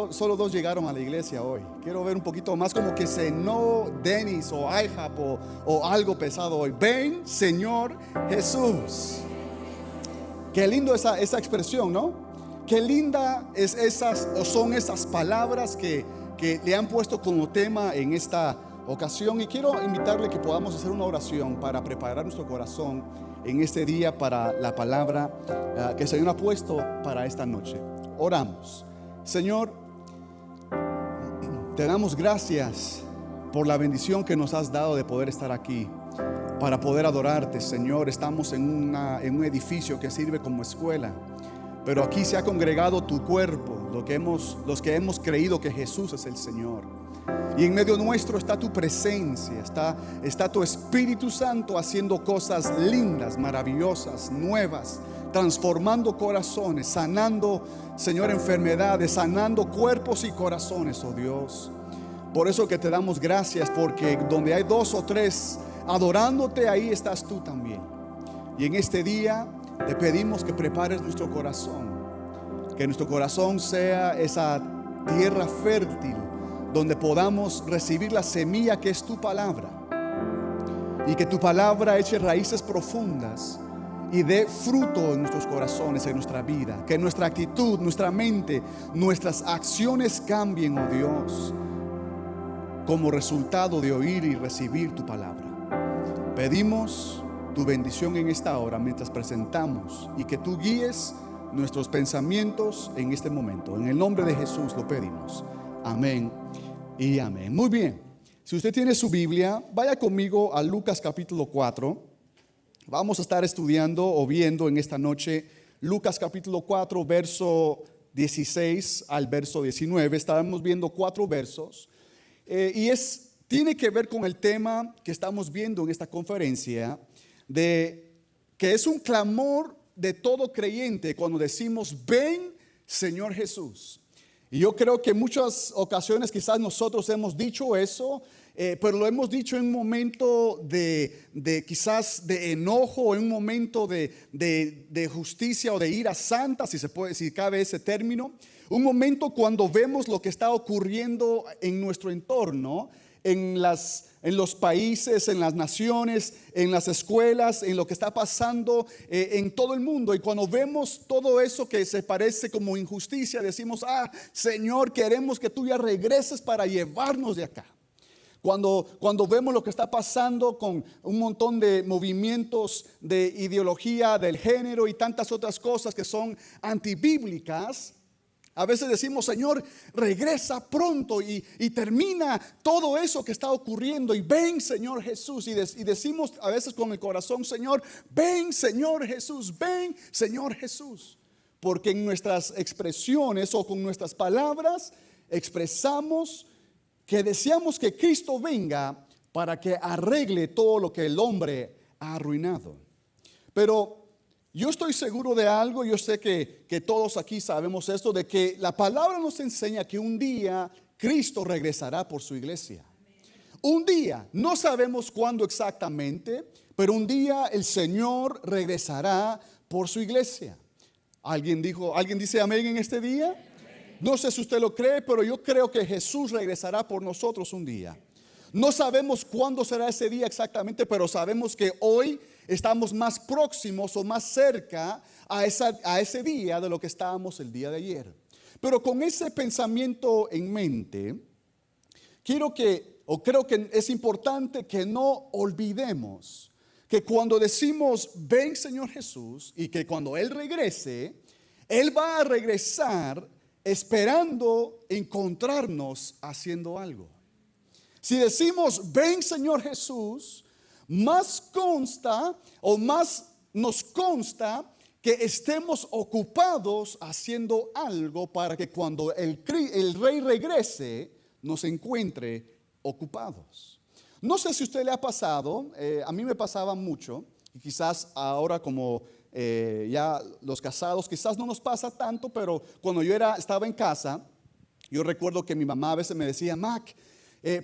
solo dos llegaron a la iglesia hoy. Quiero ver un poquito más, como que cenó Dennis o IHOP o algo pesado hoy. Ven, Señor Jesús. Qué lindo esa expresión, ¿no? Qué linda son esas palabras que le han puesto como tema en esta ocasión. Y quiero invitarle que podamos hacer una oración para preparar nuestro corazón en este día para la palabra que el Señor ha puesto para esta noche. Oramos. Señor, te damos gracias por la bendición que nos has dado de poder estar aquí para poder adorarte, Señor. Estamos en un edificio que sirve como escuela, pero aquí se ha congregado tu cuerpo, los que hemos creído que Jesús es el Señor. Y en medio nuestro está tu presencia, está tu Espíritu Santo haciendo cosas lindas, maravillosas, nuevas, transformando corazones, sanando, Señor, enfermedades, sanando cuerpos y corazones, oh Dios. Por eso que te damos gracias, porque donde hay dos o tres adorándote, ahí estás tú también. Y en este día te pedimos que prepares nuestro corazón, que nuestro corazón sea esa tierra fértil donde podamos recibir la semilla que es tu palabra, y que tu palabra eche raíces profundas y dé fruto en nuestros corazones, en nuestra vida. Que nuestra actitud, nuestra mente, nuestras acciones cambien, oh Dios, como resultado de oír y recibir tu palabra. Pedimos tu bendición en esta hora mientras presentamos, y que tú guíes nuestros pensamientos en este momento. En el nombre de Jesús lo pedimos. Amén y amén. Muy bien, si usted tiene su Biblia, vaya conmigo a Lucas capítulo 4. Vamos a estar estudiando o viendo en esta noche Lucas capítulo 4, verso 16 al verso 19. Estaremos viendo 4 versos y tiene que ver con el tema que estamos viendo en esta conferencia, de que es un clamor de todo creyente cuando decimos: ven, Señor Jesús. Y yo creo que en muchas ocasiones quizás nosotros hemos dicho eso, pero lo hemos dicho en un momento de quizás de enojo, o en un momento de justicia o de ira santa, si cabe ese término. Un momento cuando vemos lo que está ocurriendo en nuestro entorno, en los países, en las naciones, en las escuelas, en lo que está pasando en todo el mundo. Y cuando vemos todo eso que se parece como injusticia, decimos: Señor, queremos que tú ya regreses para llevarnos de acá. Cuando vemos lo que está pasando con un montón de movimientos de ideología del género y tantas otras cosas que son antibíblicas, a veces decimos: Señor, regresa pronto y termina todo eso que está ocurriendo, y ven, Señor Jesús. Y decimos a veces con el corazón: Señor, ven, Señor Jesús, ven, Señor Jesús. Porque en nuestras expresiones o con nuestras palabras expresamos que deseamos que Cristo venga para que arregle todo lo que el hombre ha arruinado. Pero yo estoy seguro de algo, yo sé que todos aquí sabemos esto, de que la palabra nos enseña que un día Cristo regresará por su iglesia. Un día, no sabemos cuándo exactamente, pero un día el Señor regresará por su iglesia. ¿Alguien dice amén en este día? No sé si usted lo cree, pero yo creo que Jesús regresará por nosotros un día. No sabemos cuándo será ese día exactamente, pero sabemos que hoy estamos más próximos o más cerca a ese día de lo que estábamos el día de ayer. Pero con ese pensamiento en mente, creo que es importante que no olvidemos que cuando decimos: ven, Señor Jesús, y que cuando Él regrese, Él va a regresar esperando encontrarnos haciendo algo. Si decimos: ven, Señor Jesús, más nos consta que estemos ocupados haciendo algo para que cuando el Rey regrese nos encuentre ocupados. No sé si a usted le ha pasado, a mí me pasaba mucho, y quizás ahora como ya los casados quizás no nos pasa tanto, pero cuando yo estaba en casa, yo recuerdo que mi mamá a veces me decía: Mac,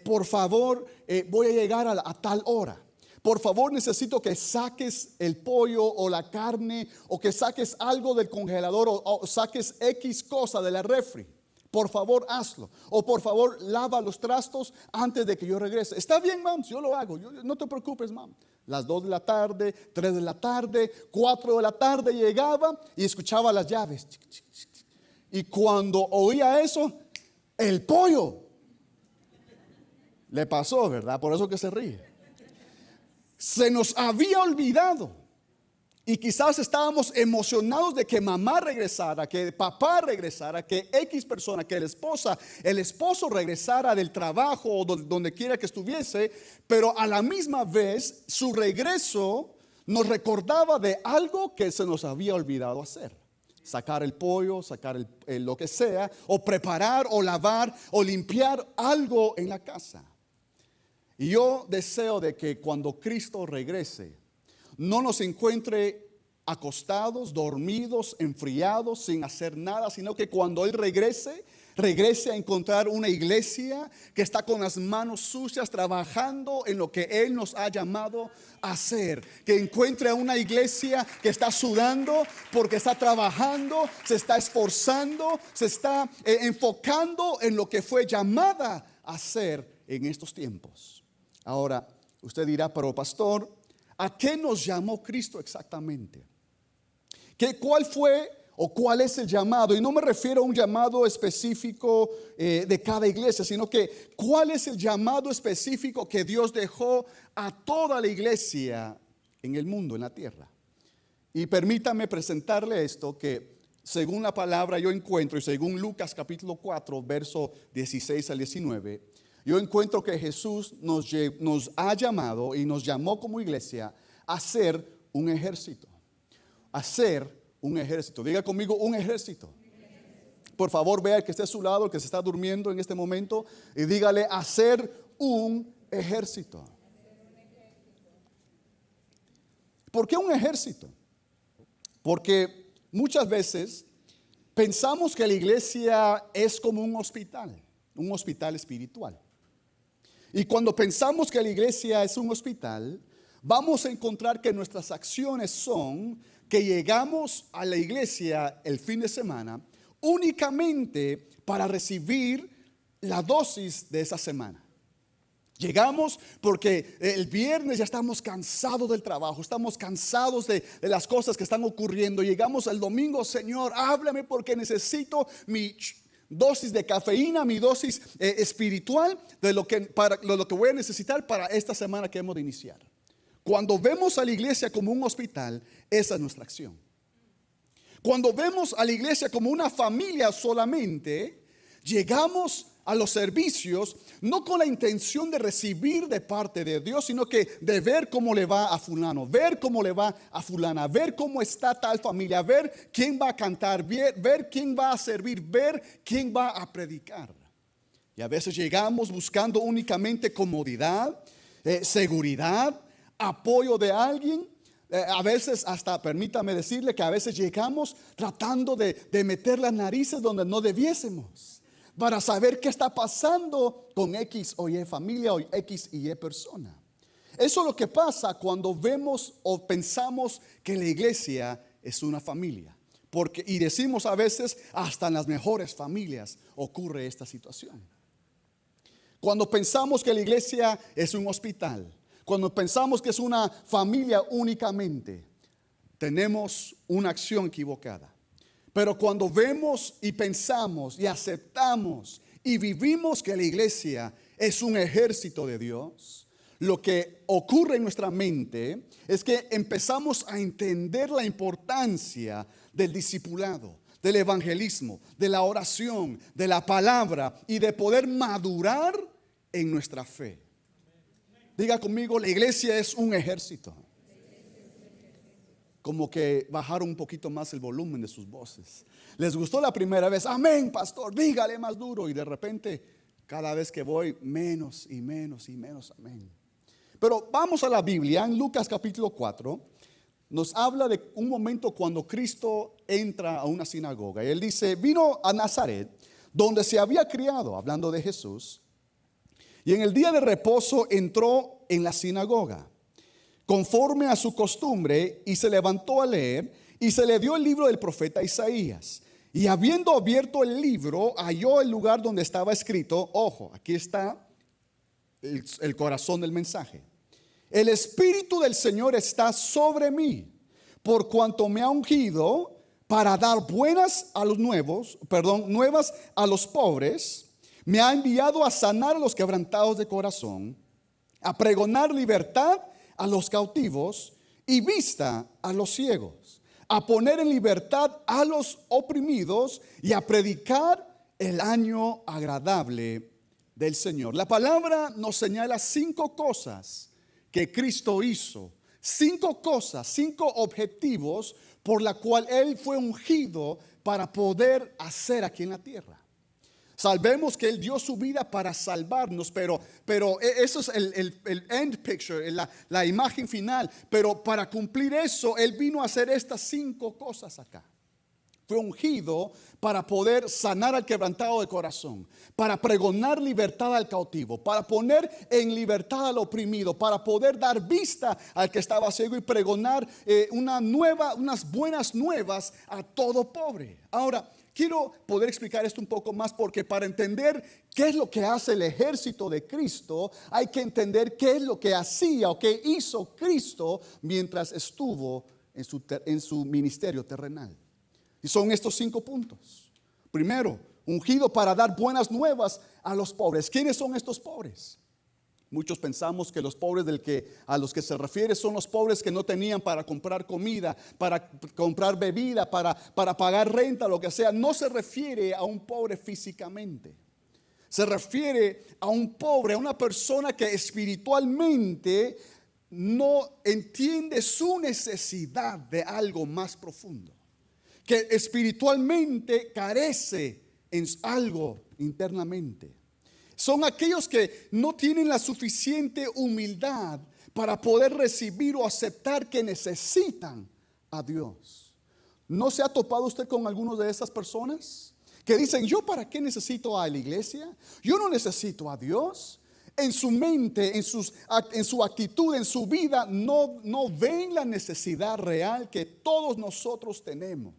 por favor, voy a llegar a tal hora. Por favor, necesito que saques el pollo o la carne, o que saques algo del congelador, o saques X cosa de la refri. por favor hazlo. O por favor lava los trastos antes de que yo regrese. Está bien, mam, yo lo hago, no te preocupes, mam. Las 2 de la tarde, 3 de la tarde, 4 de la tarde llegaba y escuchaba las llaves. Y cuando oía eso, el pollo le pasó, ¿verdad? Por eso que se ríe. Se nos había olvidado. Y quizás estábamos emocionados de que mamá regresara, que papá regresara, que X persona, que el esposo regresara del trabajo o donde quiera que estuviese, pero a la misma vez su regreso nos recordaba de algo que se nos había olvidado hacer. Sacar el pollo, sacar lo que sea, o preparar, o lavar, o limpiar algo en la casa. Y yo deseo de que cuando Cristo regrese, no nos encuentre acostados, dormidos, enfriados, sin hacer nada, sino que cuando Él regrese a encontrar una iglesia que está con las manos sucias trabajando en lo que Él nos ha llamado a hacer. Que encuentre a una iglesia que está sudando porque está trabajando, se está esforzando, se está enfocando en lo que fue llamada a hacer en estos tiempos. Ahora, usted dirá, pero pastor, ¿a qué nos llamó Cristo exactamente? ¿Cuál fue o cuál es el llamado? Y no me refiero a un llamado específico de cada iglesia, sino que ¿cuál es el llamado específico que Dios dejó a toda la iglesia en el mundo, en la tierra? Y permítame presentarle esto que según la palabra yo encuentro, y según Lucas capítulo 4, verso 16 al 19, yo encuentro que Jesús nos ha llamado y nos llamó como iglesia a ser un ejército. A ser un ejército. Diga conmigo, un ejército. Por favor, vea el que esté a su lado, el que se está durmiendo en este momento, y dígale, a ser un ejército. ¿Por qué un ejército? Porque muchas veces pensamos que la iglesia es como un hospital espiritual. Y cuando pensamos que la iglesia es un hospital, vamos a encontrar que nuestras acciones son que llegamos a la iglesia el fin de semana únicamente para recibir la dosis de esa semana. Llegamos porque el viernes ya estamos cansados del trabajo, estamos cansados de las cosas que están ocurriendo. Llegamos el domingo, Señor, háblame porque necesito mi dosis de cafeína, mi dosis espiritual de lo que voy a necesitar para esta semana que hemos de iniciar. Cuando vemos a la iglesia como un hospital, esa es nuestra acción. Cuando vemos a la iglesia como una familia solamente, llegamos a los servicios no con la intención de recibir de parte de Dios, sino que de ver cómo le va a fulano, ver cómo le va a fulana, ver cómo está tal familia, ver quién va a cantar, ver quién va a servir, ver quién va a predicar. Y a veces llegamos buscando únicamente comodidad, seguridad, apoyo de alguien. A veces hasta, permítame decirle que a veces llegamos tratando de meter las narices donde no debiésemos, para saber qué está pasando con X o Y familia o X y Y persona. Eso es lo que pasa cuando vemos o pensamos que la iglesia es una familia. Y decimos a veces, hasta en las mejores familias ocurre esta situación. Cuando pensamos que la iglesia es un hospital, cuando pensamos que es una familia únicamente, tenemos una acción equivocada. Pero cuando vemos y pensamos y aceptamos y vivimos que la iglesia es un ejército de Dios, lo que ocurre en nuestra mente es que empezamos a entender la importancia del discipulado, del evangelismo, de la oración, de la palabra y de poder madurar en nuestra fe. Diga conmigo, la iglesia es un ejército. Como que bajaron un poquito más el volumen de sus voces. Les gustó la primera vez, amén, pastor, dígale más duro. Y de repente, cada vez que voy, menos y menos y menos, amén. Pero vamos a la Biblia, en Lucas capítulo 4, nos habla de un momento cuando Cristo entra a una sinagoga. Y él dice, vino a Nazaret, donde se había criado, hablando de Jesús. Y en el día de reposo entró en la sinagoga, conforme a su costumbre, y se levantó a leer, y se le dio el libro del profeta Isaías. Y habiendo abierto el libro, halló el lugar donde estaba escrito, ojo, aquí está el corazón del mensaje. El Espíritu del Señor está sobre mí, por cuanto me ha ungido para dar nuevas a los pobres. Me ha enviado a sanar a los quebrantados de corazón, a pregonar libertad a los cautivos y vista a los ciegos, a poner en libertad a los oprimidos y a predicar el año agradable del Señor. La palabra nos señala 5 cosas que Cristo hizo, 5 cosas, 5 objetivos por la cual Él fue ungido para poder hacer aquí en la tierra. Sabemos que Él dio su vida para salvarnos, pero eso es el end picture, la imagen final. Pero para cumplir eso, Él vino a hacer estas 5 cosas acá. Fue ungido para poder sanar al quebrantado de corazón, para pregonar libertad al cautivo, para poner en libertad al oprimido, para poder dar vista al que estaba ciego y pregonar unas buenas nuevas a todo pobre. Ahora, quiero poder explicar esto un poco más, porque para entender qué es lo que hace el ejército de Cristo, hay que entender qué es lo que hacía o qué hizo Cristo mientras estuvo en su ministerio terrenal. Y son estos 5 puntos. Primero, ungido para dar buenas nuevas a los pobres. ¿Quiénes son estos pobres? Muchos pensamos que los pobres a los que se refiere son los pobres que no tenían para comprar comida, para comprar bebida, para pagar renta, lo que sea. No se refiere a un pobre físicamente. Se refiere a un pobre, a una persona que espiritualmente no entiende su necesidad de algo más profundo, que espiritualmente carece en algo internamente. Son aquellos que no tienen la suficiente humildad para poder recibir o aceptar que necesitan a Dios. ¿No se ha topado usted con algunas de esas personas que dicen: yo para qué necesito a la iglesia? Yo no necesito a Dios. En su mente, en su actitud, en su vida, no ven la necesidad real que todos nosotros tenemos.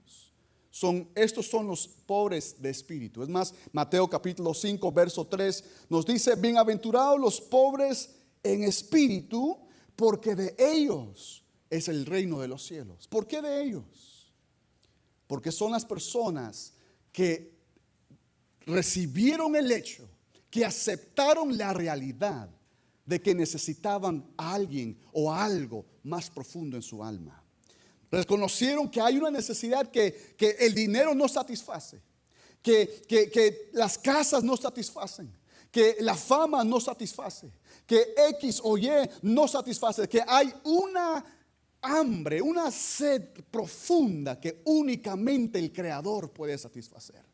Estos son los pobres de espíritu. Es más, Mateo capítulo 5 verso 3 nos dice: bienaventurados los pobres en espíritu, porque de ellos es el reino de los cielos. ¿Por qué de ellos? Porque son las personas que recibieron el hecho, que aceptaron la realidad de que necesitaban a alguien o a algo más profundo en su alma. Reconocieron que hay una necesidad que el dinero no satisface, que las casas no satisfacen, que la fama no satisface, que X o Y no satisface, que hay una hambre, una sed profunda que únicamente el Creador puede satisfacer.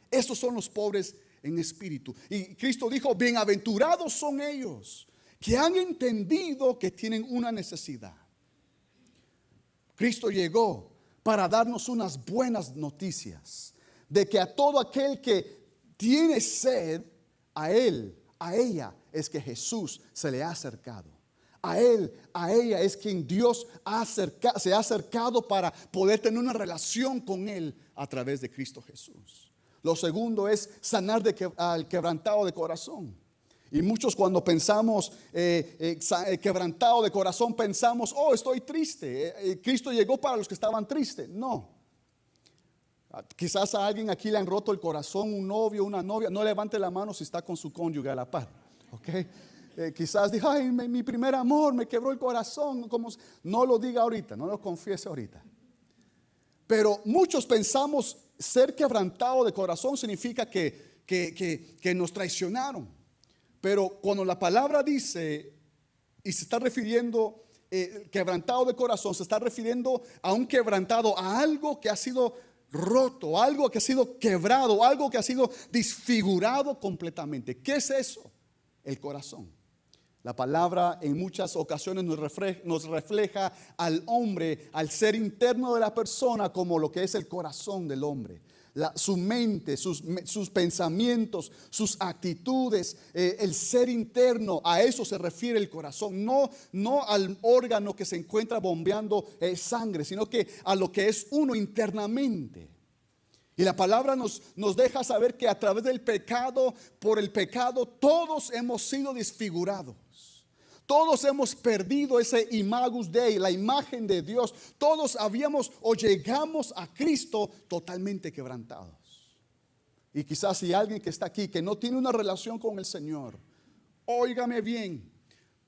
Esos son los pobres en espíritu. Y Cristo dijo: bienaventurados son ellos que han entendido que tienen una necesidad. Cristo llegó para darnos unas buenas noticias de que a todo aquel que tiene sed, a él, a ella, es que Jesús se le ha acercado. A él, a ella es quien Dios se ha acercado para poder tener una relación con él a través de Cristo Jesús. Lo segundo es sanar al quebrantado de corazón. Y muchos, cuando pensamos quebrantado de corazón, pensamos: oh, estoy triste. Cristo llegó para los que estaban tristes. No. Quizás a alguien aquí le han roto el corazón, un novio, una novia. No levante la mano si está con su cónyuge a la par. Quizás diga: ay, mi primer amor me quebró el corazón. No lo diga ahorita, no lo confiese ahorita. Pero muchos pensamos ser quebrantado de corazón significa que nos traicionaron. Pero cuando la palabra dice, y se está refiriendo quebrantado de corazón, se está refiriendo a un quebrantado, a algo que ha sido roto, algo que ha sido quebrado, algo que ha sido desfigurado completamente. ¿Qué es eso? El corazón. La palabra en muchas ocasiones nos refleja al hombre, al ser interno de la persona, como lo que es el corazón del hombre. Su mente, sus pensamientos, sus actitudes, el ser interno, a eso se refiere el corazón. No al órgano que se encuentra bombeando sangre, sino que a lo que es uno internamente. Y la palabra nos deja saber que a través del pecado, por el pecado, todos hemos sido desfigurados. Todos hemos perdido ese imagus Dei, la imagen de Dios. Todos habíamos o llegamos a Cristo totalmente quebrantados. Y quizás si alguien que está aquí que no tiene una relación con el Señor, óigame bien.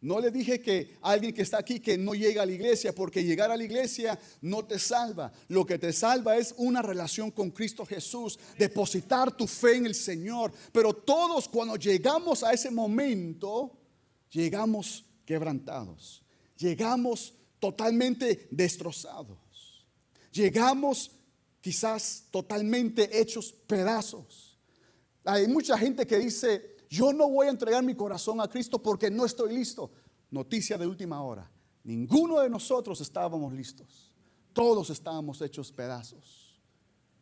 No le dije que alguien que está aquí que no llega a la iglesia, porque llegar a la iglesia no te salva. Lo que te salva es una relación con Cristo Jesús, depositar tu fe en el Señor. Pero todos cuando llegamos a ese momento, llegamos quebrantados, llegamos totalmente destrozados, llegamos quizás totalmente hechos pedazos. Hay mucha gente que dice: yo no voy a entregar mi corazón a Cristo porque no estoy listo. Noticia de última hora: ninguno de nosotros estábamos listos. Todos estábamos hechos pedazos.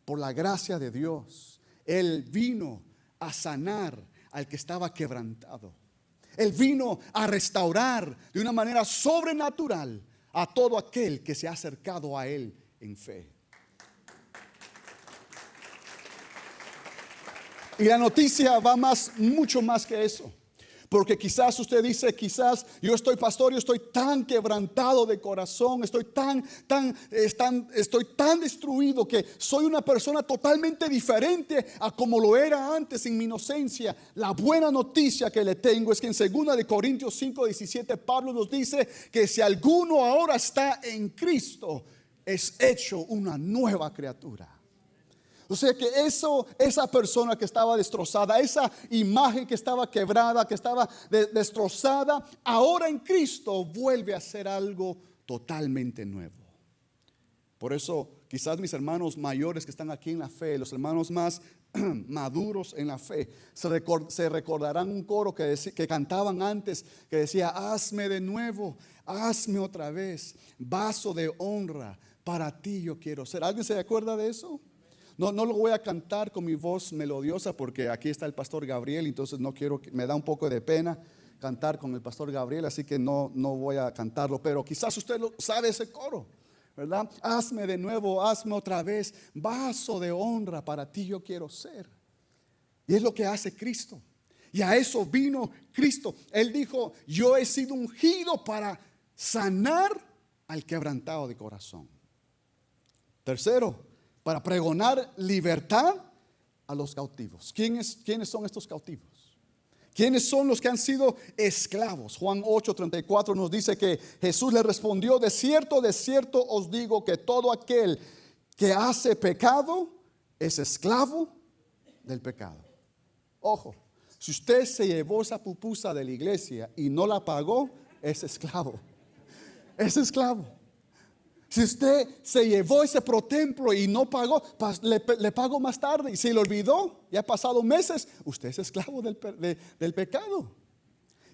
Por la gracia de Dios, Él vino a sanar al que estaba quebrantado. Él vino a restaurar de una manera sobrenatural a todo aquel que se ha acercado a Él en fe. Y la noticia va mucho más que eso. Porque quizás usted dice: quizás yo estoy pastor, yo estoy tan quebrantado de corazón, estoy tan destruido que soy una persona totalmente diferente a como lo era antes en mi inocencia. La buena noticia que le tengo es que en 2 de Corintios 5:17 Pablo nos dice que si alguno ahora está en Cristo, es hecho una nueva criatura. O sea que esa persona que estaba destrozada, esa imagen que estaba quebrada, que estaba destrozada, ahora en Cristo vuelve a ser algo totalmente nuevo. Por eso quizás mis hermanos mayores que están aquí en la fe, los hermanos más maduros en la fe, se recordarán un coro que cantaban antes, que decía: hazme de nuevo, hazme otra vez, vaso de honra, para ti yo quiero ser. ¿Alguien se acuerda de eso? No lo voy a cantar con mi voz melodiosa porque aquí está el pastor Gabriel, entonces no quiero, me da un poco de pena cantar con el pastor Gabriel, así que no voy a cantarlo, pero quizás usted sabe ese coro, ¿verdad? Hazme de nuevo, hazme otra vez, vaso de honra, para ti yo quiero ser. Y es lo que hace Cristo. Y a eso vino Cristo. Él dijo: yo he sido ungido para sanar al quebrantado de corazón. Tercero, para pregonar libertad a los cautivos. ¿Quiénes son estos cautivos? ¿Quiénes son los que han sido esclavos? Juan 8:34 nos dice que Jesús le respondió: de cierto os digo que todo aquel que hace pecado es esclavo del pecado. Ojo, si usted se llevó esa pupusa de la iglesia y no la pagó, es esclavo. Es esclavo. Si usted se llevó ese protemplo y no pagó, le pagó más tarde y se le olvidó, ya ha pasado meses, usted es esclavo del pecado.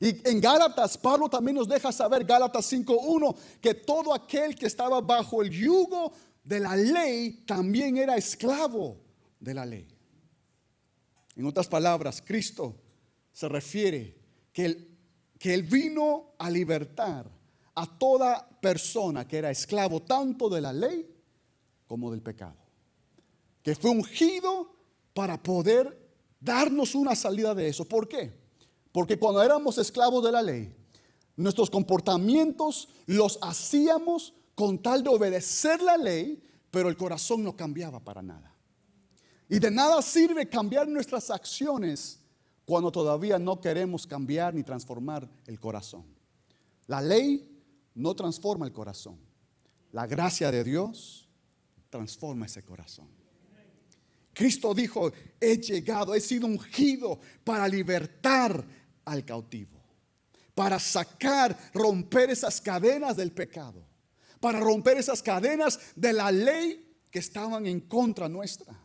Y en Gálatas, Pablo también nos deja saber, Gálatas 5:1, que todo aquel que estaba bajo el yugo de la ley también era esclavo de la ley. En otras palabras, Cristo se refiere que Él vino a libertar a toda persona que era esclavo tanto de la ley como del pecado, que fue ungido para poder darnos una salida de eso. ¿Por qué? Porque cuando éramos esclavos de la ley, nuestros comportamientos los hacíamos con tal de obedecer la ley, pero el corazón no cambiaba para nada. Y de nada sirve cambiar nuestras acciones cuando todavía no queremos cambiar ni transformar el corazón. La ley no transforma el corazón. La gracia de Dios transforma ese corazón. Cristo dijo: he llegado, he sido ungido para libertar al cautivo, para romper esas cadenas del pecado, para romper esas cadenas de la ley que estaban en contra nuestra.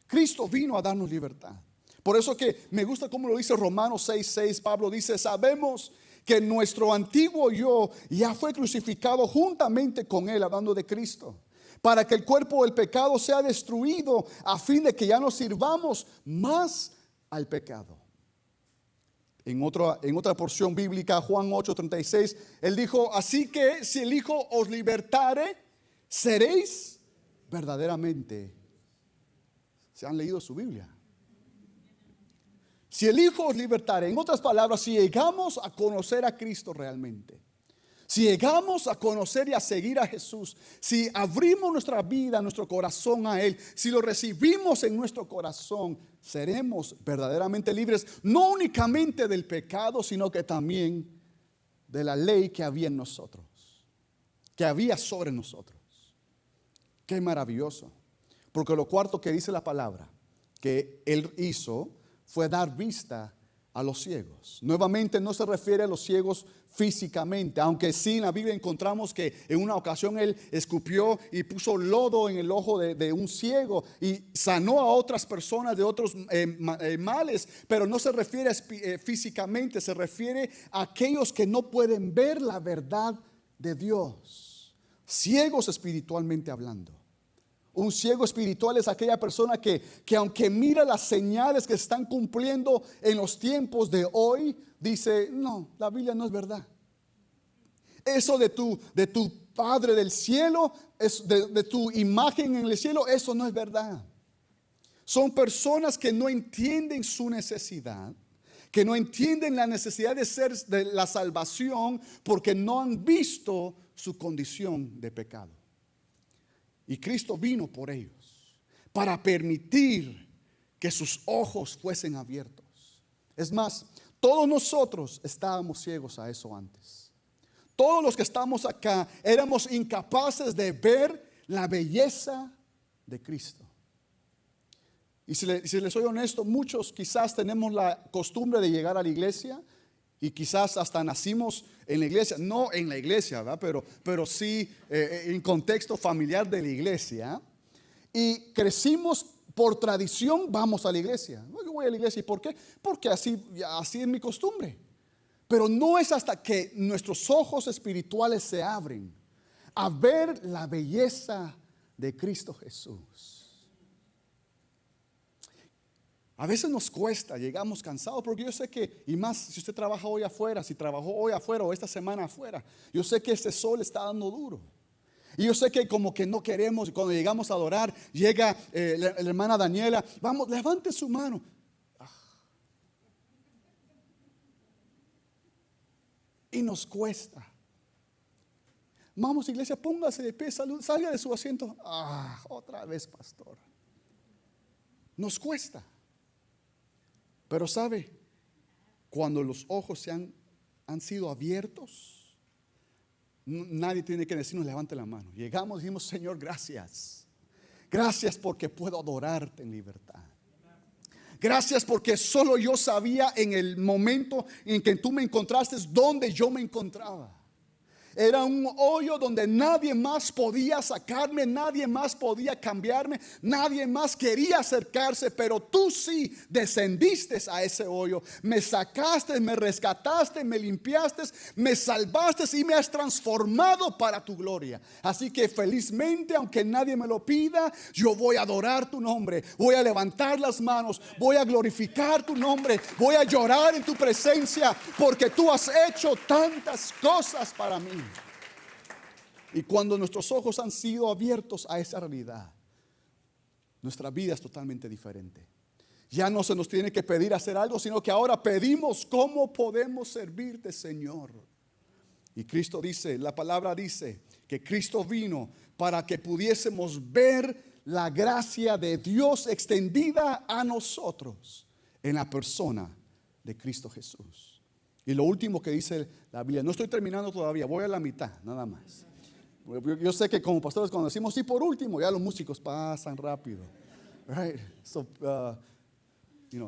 Cristo vino a darnos libertad. Por eso que me gusta como lo dice Romanos 6:6. Pablo dice: sabemos que nuestro antiguo yo ya fue crucificado juntamente con Él, hablando de Cristo, para que el cuerpo del pecado sea destruido, a fin de que ya no sirvamos más al pecado. En otra porción bíblica, Juan 8:36, Él dijo: así que si el Hijo os libertare, seréis verdaderamente ¿Se han leído su Biblia? Si el Hijo os libertare, en otras palabras, si llegamos a conocer a Cristo realmente, si llegamos a conocer y a seguir a Jesús, si abrimos nuestra vida, nuestro corazón a Él, si lo recibimos en nuestro corazón, seremos verdaderamente libres, no únicamente del pecado, sino que también de la ley que había en nosotros, que había sobre nosotros. Qué maravilloso. Porque lo cuarto que dice la palabra que Él hizo fue dar vista a los ciegos. Nuevamente no se refiere a los ciegos físicamente, aunque sí en la Biblia encontramos que en una ocasión Él escupió y puso lodo en el ojo de un ciego y sanó a otras personas de otros males, pero no se refiere físicamente, se refiere a aquellos que no pueden ver la verdad de Dios, ciegos espiritualmente hablando. Un ciego espiritual es aquella persona que aunque mira las señales que están cumpliendo en los tiempos de hoy, dice, no, la Biblia no es verdad. Eso de tu Padre del cielo, de tu imagen en el cielo, eso no es verdad. Son personas que no entienden su necesidad, que no entienden la necesidad de la salvación, porque no han visto su condición de pecado. Y Cristo vino por ellos para permitir que sus ojos fuesen abiertos. Es más, todos nosotros estábamos ciegos a eso antes. Todos los que estamos acá éramos incapaces de ver la belleza de Cristo. Y si les soy honesto, muchos quizás tenemos la costumbre de llegar a la iglesia y quizás hasta nacimos en la iglesia, no en la iglesia, ¿verdad? Pero sí en contexto familiar de la iglesia. Y crecimos por tradición, vamos a la iglesia. Yo voy a la iglesia, ¿y por qué? Porque así es mi costumbre. Pero no es hasta que nuestros ojos espirituales se abren a ver la belleza de Cristo Jesús. A veces nos cuesta, llegamos cansados, porque yo sé que, y más si usted trabaja hoy afuera, si trabajó hoy afuera o esta semana afuera, yo sé que este sol está dando duro. Y yo sé que como que no queremos, cuando llegamos a adorar, llega la hermana Daniela, vamos, levante su mano. Y nos cuesta. Vamos, iglesia, póngase de pie, salga de su asiento. Otra vez, pastor. Nos cuesta. Pero sabe, cuando los ojos han sido abiertos, nadie tiene que decirnos levante la mano. Llegamos y dijimos, Señor, gracias. Gracias porque puedo adorarte en libertad. Gracias porque solo yo sabía en el momento en que tú me encontraste donde yo me encontraba. Era un hoyo donde nadie más podía sacarme, nadie más podía cambiarme, nadie más quería acercarse, pero tú sí descendiste a ese hoyo. Me sacaste, me rescataste, me limpiaste, me salvaste y me has transformado para tu gloria. Así que felizmente, aunque nadie me lo pida, yo voy a adorar tu nombre, voy a levantar las manos, voy a glorificar tu nombre, voy a llorar en tu presencia, porque tú has hecho tantas cosas para mí. Y cuando nuestros ojos han sido abiertos a esa realidad, nuestra vida es totalmente diferente. Ya no se nos tiene que pedir hacer algo, sino que ahora pedimos cómo podemos servirte, Señor. Y Cristo dice, la palabra dice que Cristo vino para que pudiésemos ver la gracia de Dios extendida a nosotros en la persona de Cristo Jesús. Y lo último que dice la Biblia, no estoy terminando todavía, voy a la mitad, nada más. Yo sé que como pastores cuando decimos sí por último, ya los músicos pasan rápido, right? So,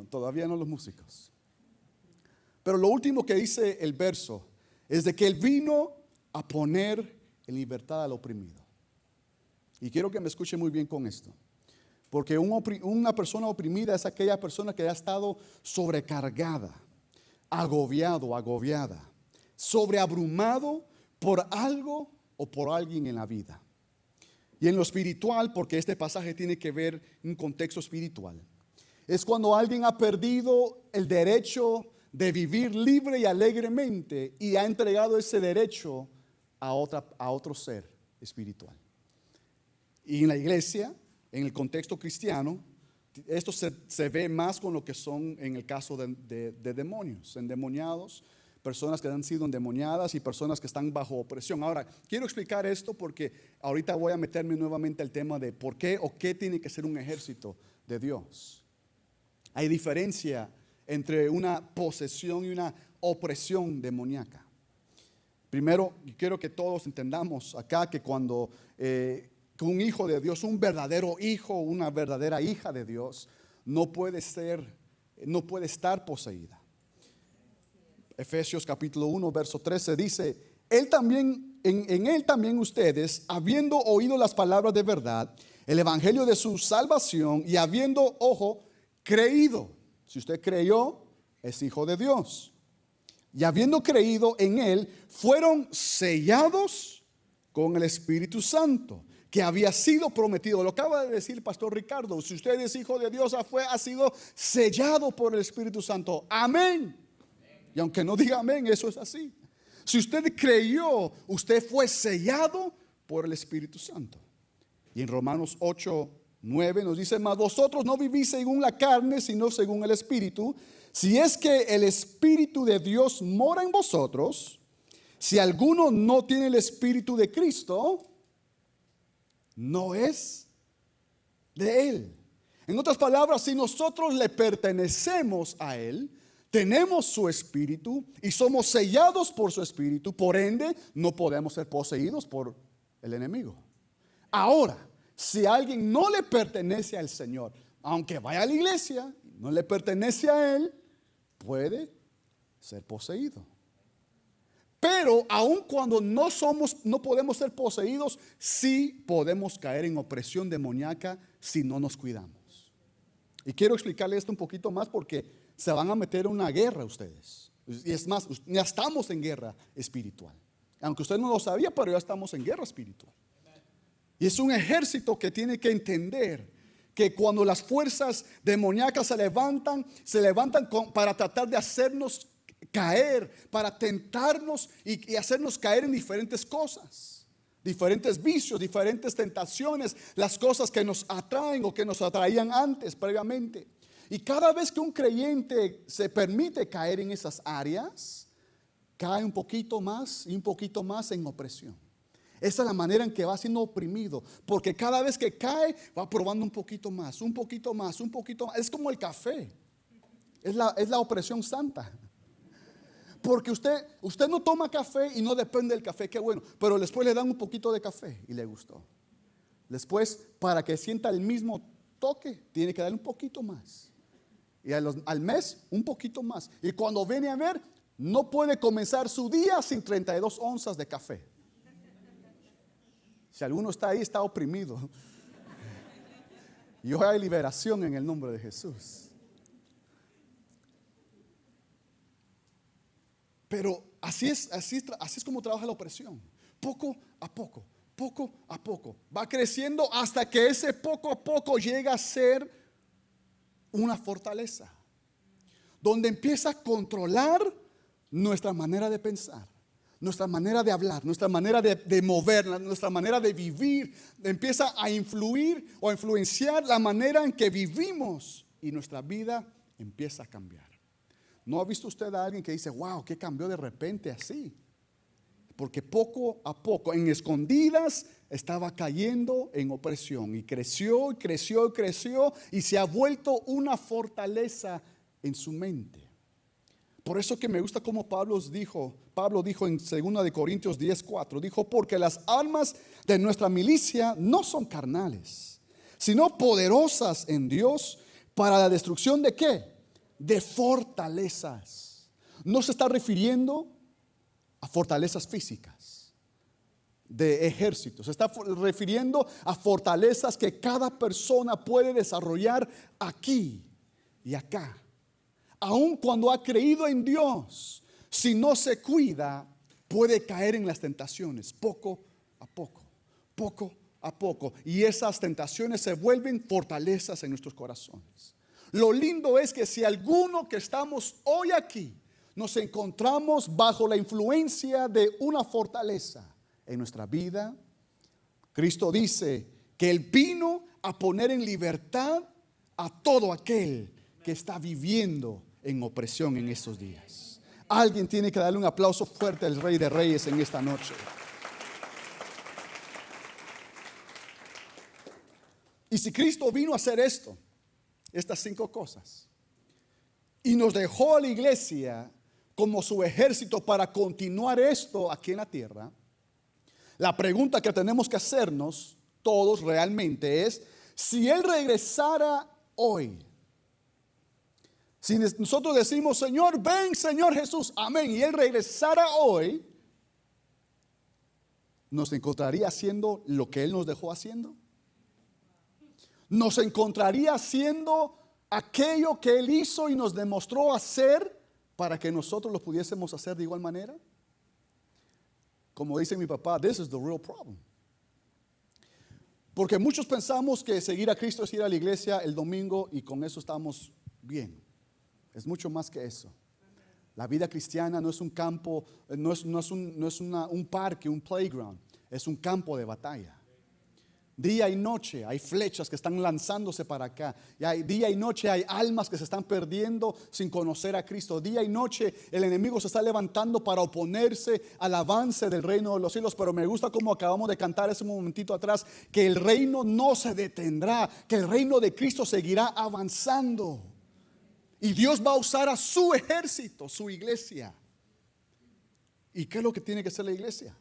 todavía no los músicos. Pero lo último que dice el verso es de que Él vino a poner en libertad al oprimido. Y quiero que me escuche muy bien con esto, porque una persona oprimida es aquella persona que ha estado sobrecargada, agobiada, sobreabrumado por algo o por alguien en la vida. Y en lo espiritual, porque este pasaje tiene que ver un contexto espiritual, es cuando alguien ha perdido el derecho de vivir libre y alegremente y ha entregado ese derecho a otro ser espiritual. Y en la iglesia, en el contexto cristiano, Esto se ve más con lo que son en el caso de demonios, endemoniados, personas que han sido endemoniadas y personas que están bajo opresión. Ahora, quiero explicar esto porque ahorita voy a meterme nuevamente al tema de por qué o qué tiene que ser un ejército de Dios. Hay diferencia entre una posesión y una opresión demoníaca. Primero, quiero que todos entendamos acá que cuando que un hijo de Dios, un verdadero hijo, una verdadera hija de Dios, no puede estar poseída. Efesios capítulo 1, verso 13 dice: en él también ustedes, habiendo oído las palabras de verdad, el evangelio de su salvación, y habiendo, ojo, creído. Si usted creyó, es hijo de Dios. Y habiendo creído en él, fueron sellados con el Espíritu Santo, que había sido prometido. Lo acaba de decir el pastor Ricardo. Si usted es hijo de Dios, ha sido sellado por el Espíritu Santo. Amén. Y aunque no diga amén, eso es así. Si usted creyó, usted fue sellado por el Espíritu Santo. Y en Romanos 8, 9 nos dice: mas vosotros no vivís según la carne, sino según el Espíritu. Si es que el Espíritu de Dios mora en vosotros. Si alguno no tiene el Espíritu de Cristo, no es de Él. En otras palabras, si nosotros le pertenecemos a Él, tenemos su Espíritu y somos sellados por su Espíritu, por ende no podemos ser poseídos por el enemigo. Ahora, si alguien no le pertenece al Señor, aunque vaya a la iglesia, no le pertenece a Él, puede ser poseído. Pero aun cuando no podemos ser poseídos, sí podemos caer en opresión demoníaca si no nos cuidamos. Y quiero explicarle esto un poquito más porque se van a meter en una guerra ustedes. Y es más, ya estamos en guerra espiritual. Aunque usted no lo sabía, pero ya estamos en guerra espiritual. Y es un ejército que tiene que entender que cuando las fuerzas demoníacas se levantan para tratar de hacernos caer, para tentarnos y hacernos caer en diferentes cosas, diferentes vicios, diferentes tentaciones, las cosas que nos atraen o que nos atraían antes, previamente. Y cada vez que un creyente se permite caer en esas áreas, cae un poquito más y un poquito más en opresión. Esa es la manera en que va siendo oprimido, porque cada vez que cae va probando un poquito más, un poquito más, un poquito más. Es como el café, es la opresión santa. Porque usted no toma café y no depende del café, qué bueno, pero después le dan un poquito de café y le gustó. Después, para que sienta el mismo toque, tiene que darle un poquito más. Y al mes, un poquito más. Y cuando viene a ver, no puede comenzar su día sin 32 onzas de café. Si alguno está ahí, está oprimido. Y hoy hay liberación en el nombre de Jesús. Pero así es como trabaja la opresión. Poco a poco, poco a poco. Va creciendo hasta que ese poco a poco llega a ser una fortaleza. Donde empieza a controlar nuestra manera de pensar, nuestra manera de hablar, nuestra manera de moverla, nuestra manera de vivir. Empieza a influir o a influenciar la manera en que vivimos y nuestra vida empieza a cambiar. ¿No ha visto usted a alguien que dice, wow, qué cambió de repente así? Porque poco a poco, en escondidas, estaba cayendo en opresión y creció y creció y creció y se ha vuelto una fortaleza en su mente. Por eso que me gusta como Pablo dijo en 2 de Corintios 10:4, dijo: porque las armas de nuestra milicia no son carnales, sino poderosas en Dios para la destrucción ¿de qué? De fortalezas. No se está refiriendo a fortalezas físicas de ejércitos, se está refiriendo a fortalezas que cada persona puede desarrollar aquí y acá. Aun cuando ha creído en Dios, si no se cuida, puede caer en las tentaciones poco a poco, poco a poco. Y esas tentaciones se vuelven fortalezas en nuestros corazones. Lo lindo es que si alguno que estamos hoy aquí nos encontramos bajo la influencia de una fortaleza en nuestra vida, Cristo dice que Él vino a poner en libertad a todo aquel que está viviendo en opresión en estos días. Alguien tiene que darle un aplauso fuerte al Rey de Reyes en esta noche. Y si Cristo vino a hacer esto, estas 5 cosas, y nos dejó a la iglesia como su ejército para continuar esto aquí en la tierra, la pregunta que tenemos que hacernos todos realmente es: si Él regresara hoy, si nosotros decimos, Señor, ven Señor Jesús, amén, y Él regresara hoy, ¿nos encontraría haciendo lo que Él nos dejó haciendo? ¿Nos encontraría haciendo aquello que Él hizo y nos demostró hacer para que nosotros lo pudiésemos hacer de igual manera? Como dice mi papá, this is the real problem. Porque muchos pensamos que seguir a Cristo es ir a la iglesia el domingo y con eso estamos bien. Es mucho más que eso. La vida cristiana no es un campo, no es un parque, un playground. Es un campo de batalla. Día y noche hay flechas que están lanzándose para acá. Día y noche hay almas que se están perdiendo sin conocer a Cristo. Día y noche el enemigo se está levantando para oponerse al avance del reino de los cielos. Pero me gusta como acabamos de cantar ese momentito atrás, que el reino no se detendrá, que el reino de Cristo seguirá avanzando. Y Dios va a usar a su ejército, su iglesia. ¿Y qué es lo que tiene que hacer la iglesia?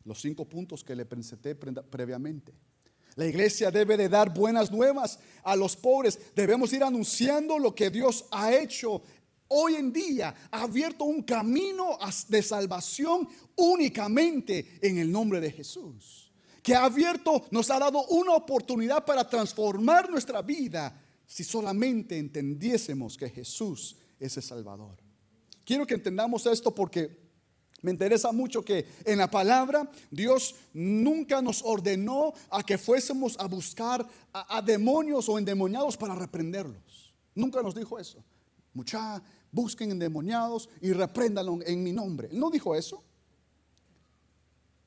Los 5 puntos que le presenté previamente. La iglesia debe de dar buenas nuevas a los pobres. Debemos ir anunciando lo que Dios ha hecho. Hoy en día ha abierto un camino de salvación únicamente en el nombre de Jesús. Que ha abierto, nos ha dado una oportunidad para transformar nuestra vida si solamente entendiésemos que Jesús es el Salvador. Quiero que entendamos esto porque me interesa mucho que en la palabra Dios nunca nos ordenó a que fuésemos a buscar a demonios o endemoniados para reprenderlos. Nunca nos dijo eso. Busquen endemoniados y repréndanlos en mi nombre. Él no dijo eso.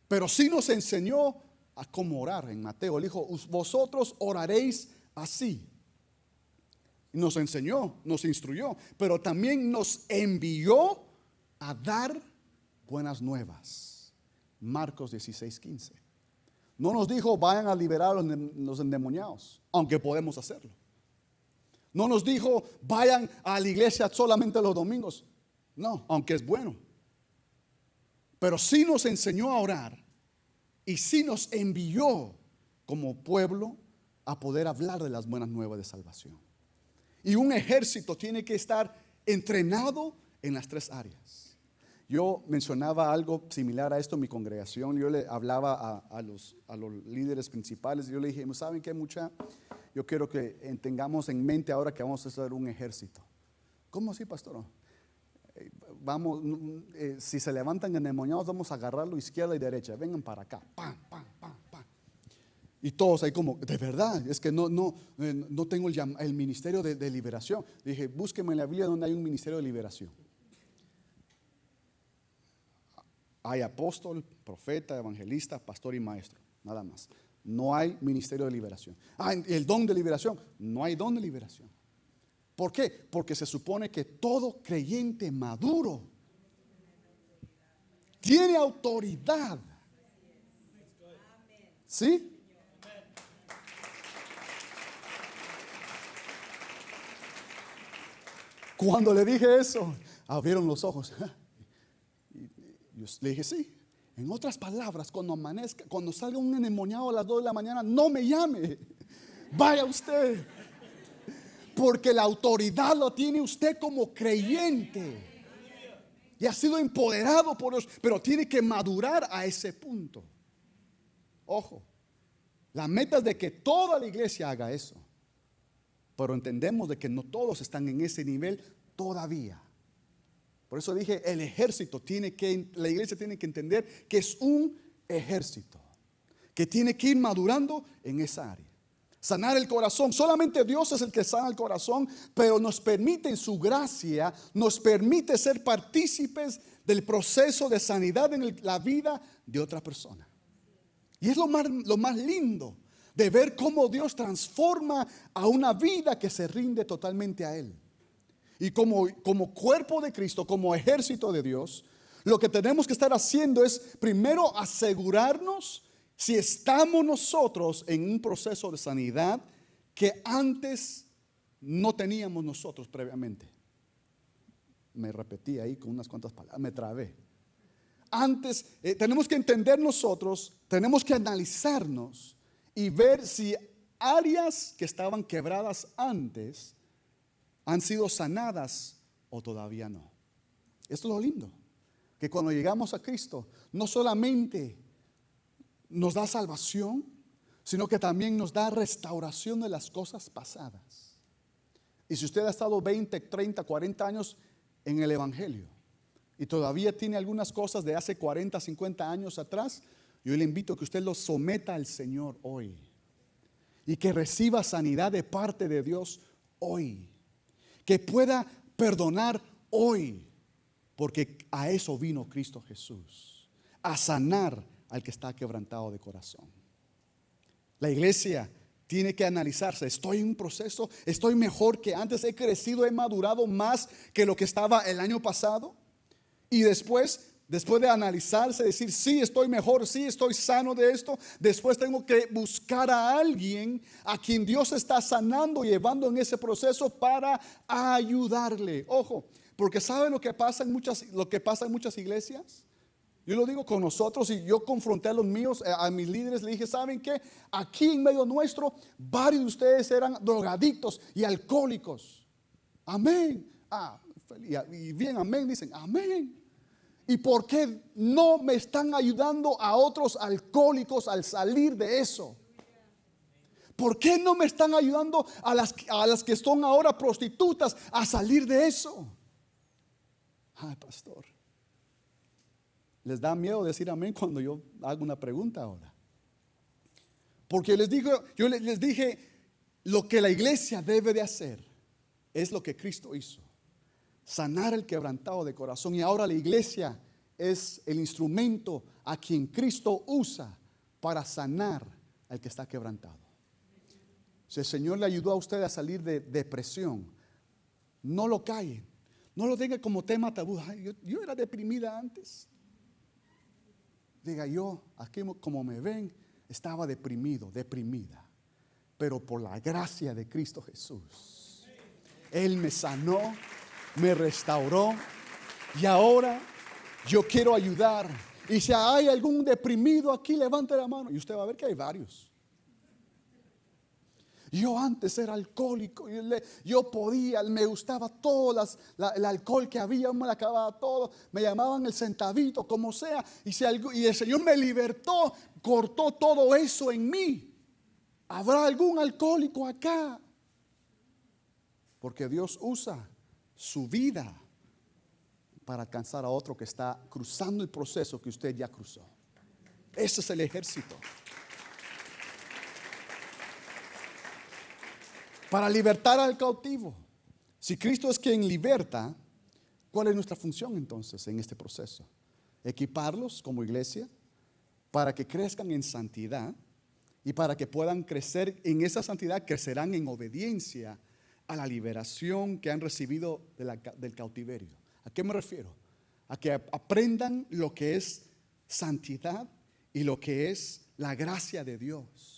Pero sí nos enseñó a cómo orar. En Mateo él dijo, vosotros oraréis así. Nos enseñó, nos instruyó, pero también nos envió a dar buenas nuevas. Marcos 16:15. No nos dijo vayan a liberar a los endemoniados, aunque podemos hacerlo. No nos dijo vayan a la iglesia solamente los domingos. No, aunque es bueno. Pero sí nos enseñó a orar y sí nos envió como pueblo a poder hablar de las buenas nuevas de salvación. Y un ejército tiene que estar entrenado en las 3 áreas. Yo mencionaba algo similar a esto en mi congregación. Yo le hablaba a los líderes principales. Yo le dije, ¿saben qué, mucha? Yo quiero que tengamos en mente ahora que vamos a hacer un ejército. ¿Cómo así, pastor? Vamos, si se levantan endemoniados, vamos a agarrarlo izquierda y derecha. Vengan para acá. Pam, pam, pam, pam. Y todos ahí como, de verdad, es que no tengo el ministerio de liberación. Dije, búsqueme en la Biblia donde hay un ministerio de liberación. Hay apóstol, profeta, evangelista, pastor y maestro, nada más. No hay ministerio de liberación. El don de liberación, no hay don de liberación. ¿Por qué? Porque se supone que todo creyente maduro tiene autoridad. ¿Sí? Cuando le dije eso, abrieron los ojos. Yo le dije, sí. En otras palabras, cuando amanezca, cuando salga un endemoniado a las 2 de la mañana, no me llame. Vaya usted. Porque la autoridad la tiene usted como creyente. Y ha sido empoderado por Dios, pero tiene que madurar a ese punto. Ojo, la meta es de que toda la iglesia haga eso. Pero entendemos de que no todos están en ese nivel todavía. Por eso dije, la iglesia tiene que entender que es un ejército, que tiene que ir madurando en esa área. Sanar el corazón, solamente Dios es el que sana el corazón, pero nos permite en su gracia, nos permite ser partícipes del proceso de sanidad en la vida de otra persona. Y es lo más lindo de ver cómo Dios transforma a una vida que se rinde totalmente a Él. Y como cuerpo de Cristo, como ejército de Dios, lo que tenemos que estar haciendo es primero asegurarnos si estamos nosotros en un proceso de sanidad que antes no teníamos nosotros previamente. Me repetí ahí con unas cuantas palabras, me trabé. Antes tenemos que entender nosotros, tenemos que analizarnos y ver si áreas que estaban quebradas antes han sido sanadas o todavía no. Esto es lo lindo, que cuando llegamos a Cristo, no solamente nos da salvación, sino que también nos da restauración de las cosas pasadas. Y si usted ha estado 20, 30, 40 años en el Evangelio y todavía tiene algunas cosas de hace 40, 50 años atrás, yo le invito a que usted los someta al Señor hoy y que reciba sanidad de parte de Dios hoy, que pueda perdonar hoy, porque a eso vino Cristo Jesús, a sanar al que está quebrantado de corazón. La iglesia tiene que analizarse. Estoy en un proceso, estoy mejor que antes, he crecido, he madurado más que lo que estaba el año pasado. Y después de analizarse, decir, sí, estoy mejor, sí, estoy sano de esto, después tengo que buscar a alguien a quien Dios está sanando, llevando en ese proceso para ayudarle. Ojo, porque ¿sabe lo que pasa en muchas iglesias? Yo lo digo con nosotros, y yo confronté a los míos, a mis líderes, le dije, ¿saben qué? Aquí en medio nuestro, varios de ustedes eran drogadictos y alcohólicos. Amén. Y bien, amén, dicen, amén. ¿Y por qué no me están ayudando a otros alcohólicos al salir de eso? ¿Por qué no me están ayudando a las que son ahora prostitutas a salir de eso? Ay, pastor, les da miedo decir amén cuando yo hago una pregunta ahora. Porque yo les dije, lo que la iglesia debe de hacer es lo que Cristo hizo: sanar el quebrantado de corazón. Y ahora la iglesia es el instrumento a quien Cristo usa para sanar al que está quebrantado. Si el Señor le ayudó a usted a salir de depresión, no lo callen, no lo tenga como tema tabú. Ay, yo era deprimida antes. Diga, yo aquí como me ven, estaba deprimido, deprimida, pero por la gracia de Cristo Jesús, Él me sanó, me restauró, y ahora yo quiero ayudar. Y si hay algún deprimido aquí, levante la mano y usted va a ver que hay varios. Yo antes era alcohólico, yo podía, me gustaba todo el alcohol que había, me lo acababa todo, me llamaban el centavito, como sea, y el Señor me libertó, cortó todo eso en mí. ¿Habrá algún alcohólico acá? Porque Dios usa su vida para alcanzar a otro que está cruzando el proceso que usted ya cruzó. Ese es el ejército. Para libertar al cautivo. Si Cristo es quien liberta, ¿cuál es nuestra función entonces en este proceso? Equiparlos como iglesia para que crezcan en santidad, y para que puedan crecer en esa santidad, crecerán en obediencia a la liberación que han recibido del cautiverio. ¿A qué me refiero? A que aprendan lo que es santidad y lo que es la gracia de Dios.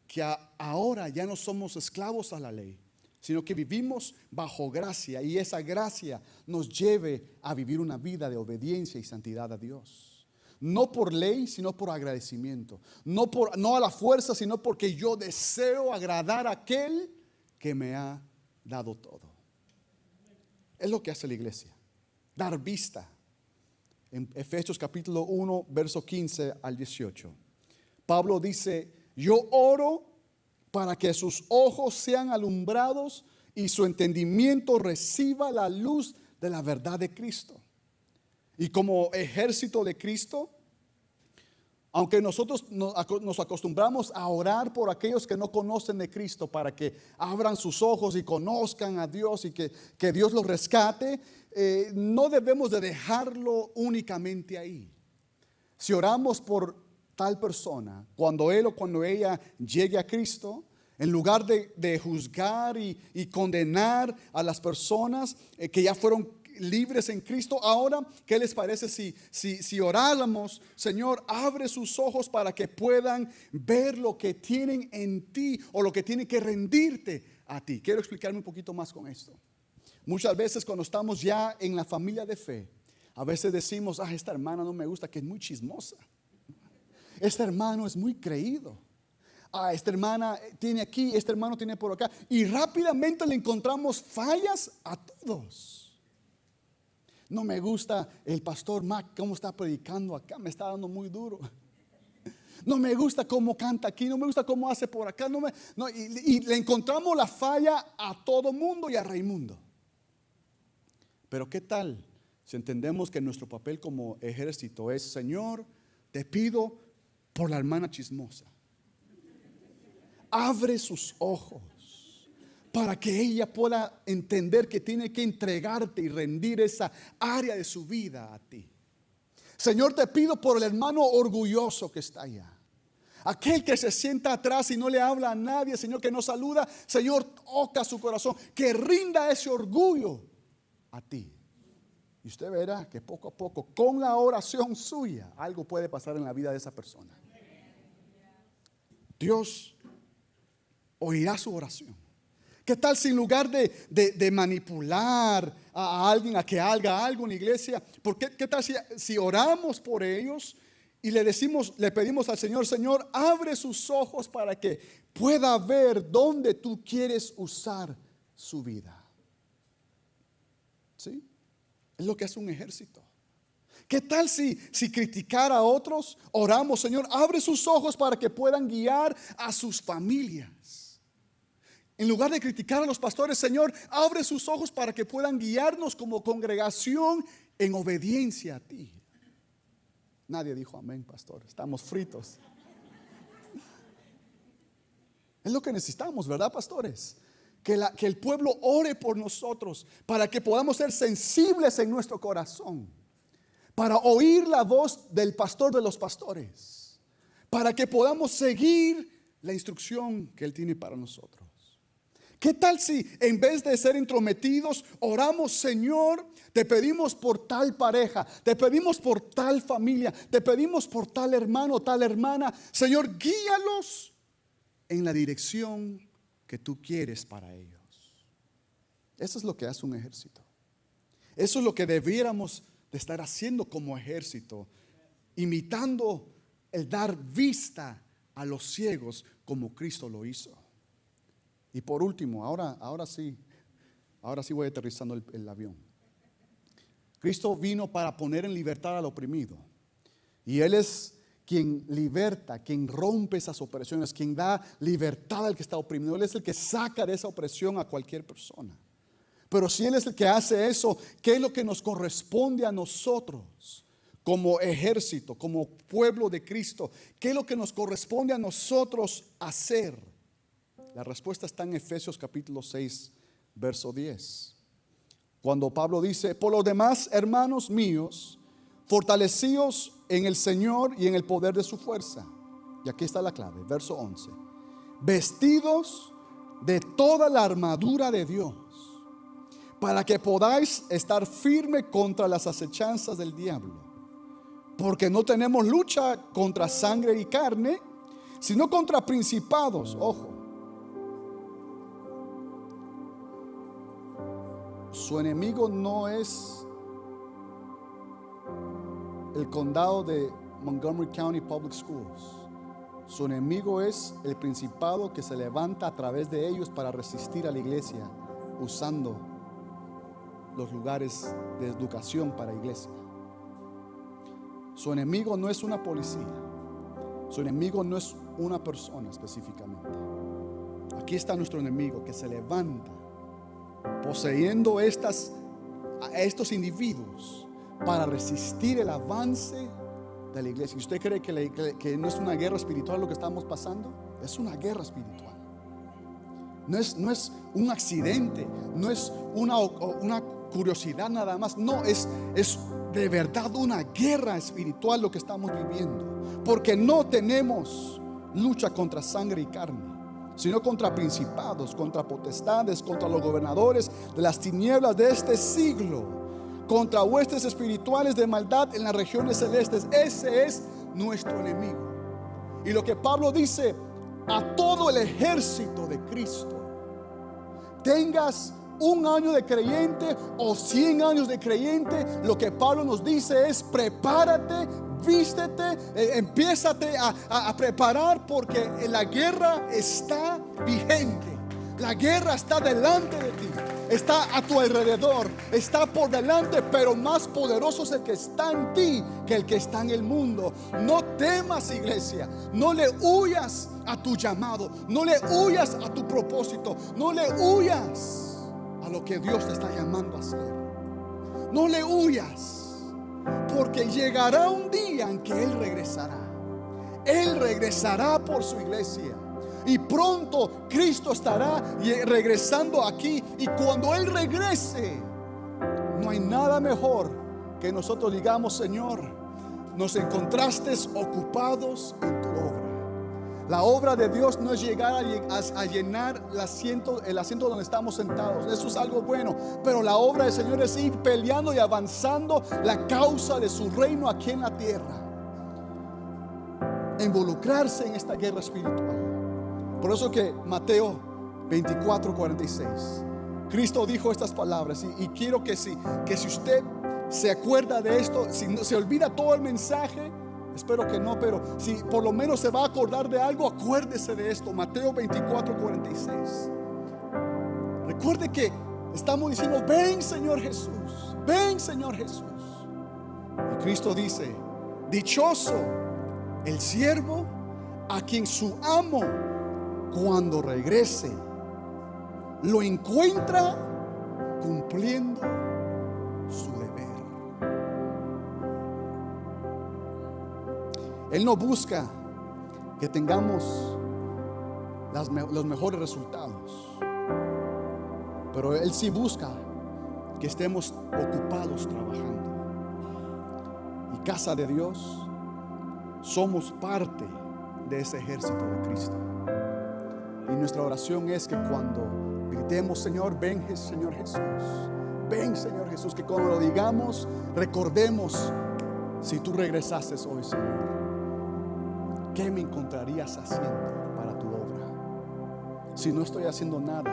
Que ahora ya no somos esclavos a la ley, sino que vivimos bajo gracia, y esa gracia nos lleve a vivir una vida de obediencia y santidad a Dios. No por ley, sino por agradecimiento. No a la fuerza, sino porque yo deseo agradar a aquel que me ha dado todo. Es lo que hace la iglesia, dar vista. En Efesios capítulo 1, verso 15 al 18, Pablo dice: yo oro para que sus ojos sean alumbrados y su entendimiento reciba la luz de la verdad de Cristo. Y como ejército de Cristo, aunque nosotros nos acostumbramos a orar por aquellos que no conocen de Cristo, para que abran sus ojos y conozcan a Dios y que Dios los rescate, no debemos de dejarlo únicamente ahí. Si oramos por tal persona, cuando él o cuando ella llegue a Cristo, en lugar de juzgar y condenar a las personas que ya fueron libres en Cristo, ahora, ¿qué les parece si oráramos? Señor, abre sus ojos para que puedan ver lo que tienen en ti o lo que tienen que rendirte a ti. Quiero explicarme un poquito más con esto. Muchas veces cuando estamos ya en la familia de fe, a veces decimos, esta hermana no me gusta, que es muy chismosa. Este hermano es muy creído. Esta hermana tiene aquí, este hermano tiene por acá. Y rápidamente le encontramos fallas a todos. No me gusta el pastor Mac, cómo está predicando acá, me está dando muy duro. No me gusta cómo canta aquí, no me gusta cómo hace por acá. Y le encontramos la falla a todo mundo y a Raimundo. Pero ¿qué tal si entendemos que nuestro papel como ejército es: Señor, te pido por la hermana chismosa, abre sus ojos para que ella pueda entender que tiene que entregarte y rendir esa área de su vida a ti. Señor, te pido por el hermano orgulloso que está allá, aquel que se sienta atrás y no le habla a nadie, Señor, que no saluda. Señor, toca su corazón, que rinda ese orgullo a ti. Y usted verá que poco a poco, con la oración suya, algo puede pasar en la vida de esa persona. Dios oirá su oración. ¿Qué tal si en lugar de manipular a alguien a que haga algo en la iglesia, qué tal si oramos por ellos y le pedimos al Señor: Señor, abre sus ojos para que pueda ver dónde tú quieres usar su vida? ¿Sí? Es lo que hace un ejército. ¿Qué tal si criticar a otros? Oramos: Señor, abre sus ojos para que puedan guiar a sus familias. En lugar de criticar a los pastores, Señor, abre sus ojos para que puedan guiarnos como congregación en obediencia a ti. Nadie dijo amén, pastor. Estamos fritos. Es lo que necesitamos, ¿verdad, pastores? Que el pueblo ore por nosotros para que podamos ser sensibles en nuestro corazón, para oír la voz del pastor de los pastores, para que podamos seguir la instrucción que él tiene para nosotros. ¿Qué tal si en vez de ser intrometidos oramos: Señor, te pedimos por tal pareja, te pedimos por tal familia, te pedimos por tal hermano, tal hermana? Señor, guíalos en la dirección que tú quieres para ellos. Eso es lo que hace un ejército. Eso es lo que debiéramos de estar haciendo como ejército, imitando el dar vista a los ciegos como Cristo lo hizo. Y por último, ahora sí voy aterrizando el avión. Cristo vino para poner en libertad al oprimido, y Él es quien liberta, quien rompe esas opresiones, quien da libertad al que está oprimido. Él es el que saca de esa opresión a cualquier persona. Pero si Él es el que hace eso, ¿qué es lo que nos corresponde a nosotros como ejército, como pueblo de Cristo? ¿Qué es lo que nos corresponde a nosotros hacer? La respuesta está en Efesios capítulo 6, verso 10. Cuando Pablo dice: por lo demás, hermanos míos, fortalecíos en el Señor y en el poder de su fuerza. Y aquí está la clave, verso 11. Vestidos de toda la armadura de Dios, para que podáis estar firme contra las acechanzas del diablo. Porque no tenemos lucha contra sangre y carne, sino contra principados. Ojo, su enemigo no es el condado de Montgomery County Public Schools. Su enemigo es el principado que se levanta a través de ellos para resistir a la iglesia, usando los lugares de educación para iglesia. Su enemigo no es una policía. Su enemigo no es una persona específicamente. Aquí está nuestro enemigo que se levanta poseyendo a estos individuos para resistir el avance de la iglesia. ¿Y usted cree que no es una guerra espiritual lo que estamos pasando? Es una guerra espiritual. No es un accidente, no es una curiosidad nada más. No, es de verdad una guerra espiritual lo que estamos viviendo, porque no tenemos lucha contra sangre y carne, sino contra principados, contra potestades, contra los gobernadores de las tinieblas de este siglo, contra huestes espirituales de maldad en las regiones celestes. Ese es nuestro enemigo. Y lo que Pablo dice a todo el ejército de Cristo: tengas un año de creyente o 100 años de creyente, lo que Pablo nos dice es: prepárate, vístete, empiézate a preparar, porque la guerra está vigente. La guerra está delante de ti, está a tu alrededor, está por delante, pero más poderoso es el que está en ti que el que está en el mundo. No temas, iglesia, no le huyas a tu llamado, no le huyas a tu propósito, no le huyas a lo que Dios te está llamando a hacer. No le huyas, porque llegará un día en que Él regresará. Él regresará por su iglesia. Y pronto Cristo estará regresando aquí. Y cuando Él regrese, no hay nada mejor que nosotros digamos: Señor, nos encontraste ocupados en tu obra. La obra de Dios no es llegar a llenar el asiento donde estamos sentados. Eso es algo bueno. Pero la obra del Señor es ir peleando y avanzando la causa de su reino aquí en la tierra. Involucrarse en esta guerra espiritual. Por eso que Mateo 24:46, Cristo dijo estas palabras. Y quiero que si usted se acuerda de esto, si no se olvida todo el mensaje, espero que no, pero si por lo menos se va a acordar de algo, acuérdese de esto. Mateo 24:46. Recuerde que estamos diciendo: ven, Señor Jesús, ven, Señor Jesús. Y Cristo dice: dichoso el siervo a quien su amo, cuando regrese, lo encuentra cumpliendo su deber. Él no busca que tengamos los mejores resultados, pero Él sí busca que estemos ocupados trabajando. Y casa de Dios, somos parte de ese ejército de Cristo. Y nuestra oración es que cuando gritemos: Señor, ven, Señor Jesús, ven, Señor Jesús, que cuando lo digamos, recordemos: si tú regresases hoy, Señor, ¿qué me encontrarías haciendo para tu obra? Si no estoy haciendo nada,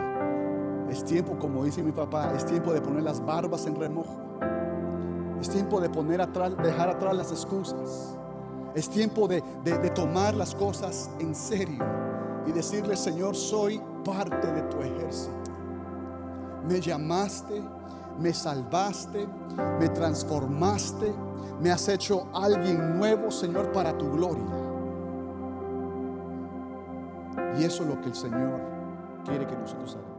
es tiempo, como dice mi papá, es tiempo de poner las barbas en remojo. Es tiempo de dejar atrás las excusas. Es tiempo de tomar las cosas en serio y decirle: Señor, soy parte de tu ejército. Me llamaste, me salvaste, me transformaste, me has hecho alguien nuevo, Señor, para tu gloria. Y eso es lo que el Señor quiere que nosotros hagamos.